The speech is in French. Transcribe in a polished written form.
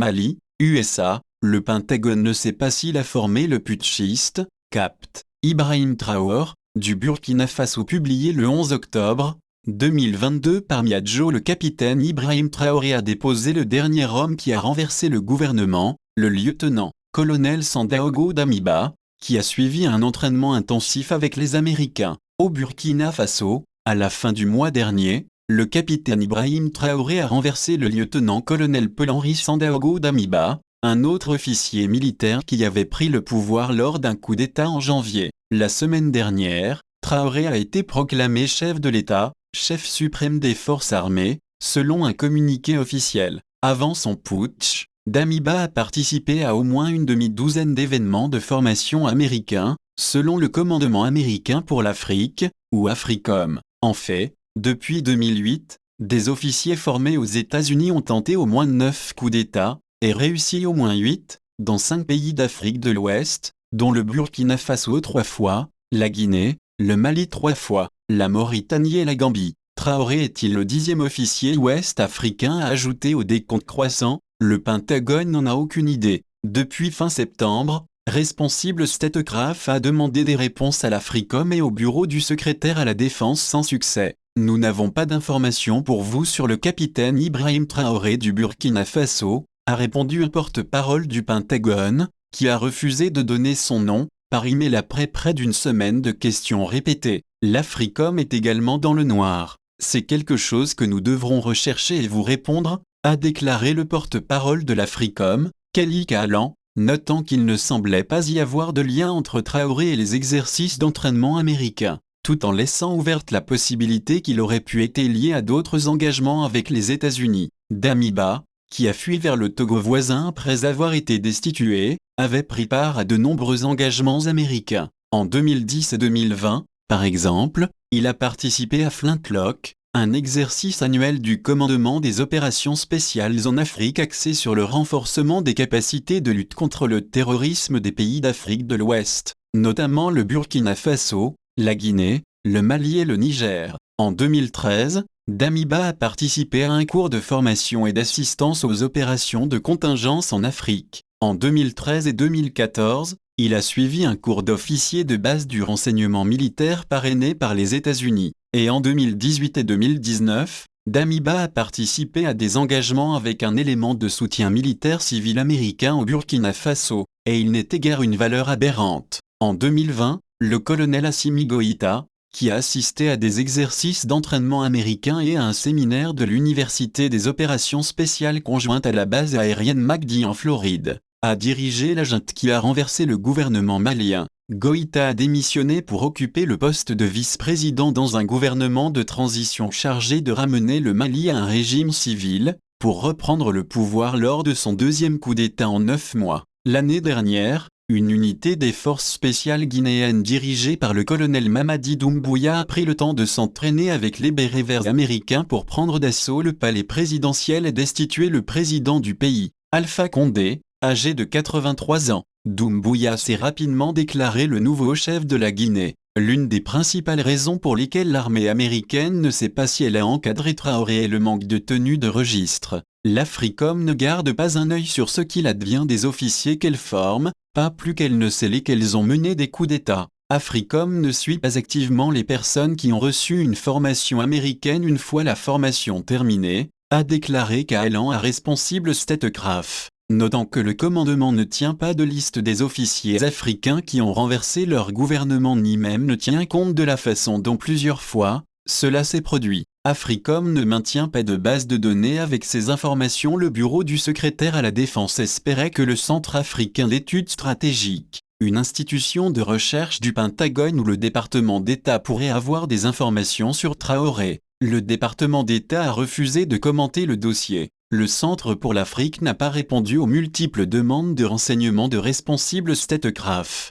Mali, USA, le Pentagone ne sait pas s'il a formé le putschiste, Capt. Ibrahim Traoré, du Burkina Faso publié le 11 octobre 2022 par Miadjo. Le capitaine Ibrahim Traoré a déposé le dernier homme qui a renversé le gouvernement, le lieutenant-colonel Sandaogo Damiba, qui a suivi un entraînement intensif avec les Américains. Au Burkina Faso, à la fin du mois dernier, le capitaine Ibrahim Traoré a renversé le lieutenant-colonel Paul-Henri Sandaogo Damiba, un autre officier militaire qui avait pris le pouvoir lors d'un coup d'État en janvier. La semaine dernière, Traoré a été proclamé chef de l'État, chef suprême des forces armées, selon un communiqué officiel. Avant son putsch, Damiba a participé à au moins une demi-douzaine d'événements de formation américains, selon le commandement américain pour l'Afrique, ou AFRICOM. En fait, depuis 2008, des officiers formés aux États-Unis ont tenté au moins 9 coups d'État, et réussi au moins 8, dans 5 pays d'Afrique de l'Ouest, dont le Burkina Faso 3 fois, la Guinée, le Mali 3 fois, la Mauritanie et la Gambie. Traoré est-il le 10e officier ouest-africain à ajouter au décompte croissant? Le Pentagone n'en a aucune idée. Depuis fin septembre, Responsible Statecraft a demandé des réponses à l'AFRICOM et au bureau du secrétaire à la défense sans succès. Nous n'avons pas d'informations pour vous sur le capitaine Ibrahim Traoré du Burkina Faso, a répondu un porte-parole du Pentagone, qui a refusé de donner son nom, par email après près d'une semaine de questions répétées. L'AFRICOM est également dans le noir. C'est quelque chose que nous devrons rechercher et vous répondre, a déclaré le porte-parole de l'AFRICOM, Kelly Calan, notant qu'il ne semblait pas y avoir de lien entre Traoré et les exercices d'entraînement américains, tout en laissant ouverte la possibilité qu'il aurait pu être lié à d'autres engagements avec les États-Unis. Damiba, qui a fui vers le Togo voisin après avoir été destitué, avait pris part à de nombreux engagements américains. En 2010 et 2020, par exemple, il a participé à Flintlock, un exercice annuel du commandement des opérations spéciales en Afrique axé sur le renforcement des capacités de lutte contre le terrorisme des pays d'Afrique de l'Ouest, notamment le Burkina Faso, la Guinée, le Mali et le Niger. En 2013, Damiba a participé à un cours de formation et d'assistance aux opérations de contingence en Afrique. En 2013 et 2014, il a suivi un cours d'officier de base du renseignement militaire parrainé par les États-Unis. Et en 2018 et 2019, Damiba a participé à des engagements avec un élément de soutien militaire civil américain au Burkina Faso, et il n'était guère une valeur aberrante. En 2020, le colonel Assimi Goïta, qui a assisté à des exercices d'entraînement américains et à un séminaire de l'Université des opérations spéciales conjointes à la base aérienne MacDi en Floride, a dirigé la junte qui a renversé le gouvernement malien. Goïta a démissionné pour occuper le poste de vice-président dans un gouvernement de transition chargé de ramener le Mali à un régime civil, pour reprendre le pouvoir lors de son deuxième coup d'État en 9 mois. L'année dernière, une unité des forces spéciales guinéennes dirigée par le colonel Mamadi Doumbouya a pris le temps de s'entraîner avec les bérets verts américains pour prendre d'assaut le palais présidentiel et destituer le président du pays, Alpha Condé, âgé de 83 ans. Doumbouya s'est rapidement déclaré le nouveau chef de la Guinée. L'une des principales raisons pour lesquelles l'armée américaine ne sait pas si elle a encadré Traoré est le manque de tenue de registre. L'AFRICOM ne garde pas un œil sur ce qu'il advient des officiers qu'elle forme, pas plus qu'elle ne sait lesquels ont mené des coups d'État. AFRICOM ne suit pas activement les personnes qui ont reçu une formation américaine une fois la formation terminée, a déclaré Calan à Responsible Statecraft, notant que le commandement ne tient pas de liste des officiers africains qui ont renversé leur gouvernement ni même ne tient compte de la façon dont plusieurs fois cela s'est produit. AFRICOM ne maintient pas de base de données avec ces informations. Le bureau du secrétaire à la défense espérait que le Centre africain d'études stratégiques, une institution de recherche du Pentagone ou le département d'État pourrait avoir des informations sur Traoré. Le département d'État a refusé de commenter le dossier. Le Centre pour l'Afrique n'a pas répondu aux multiples demandes de renseignements de Responsible Statecraft.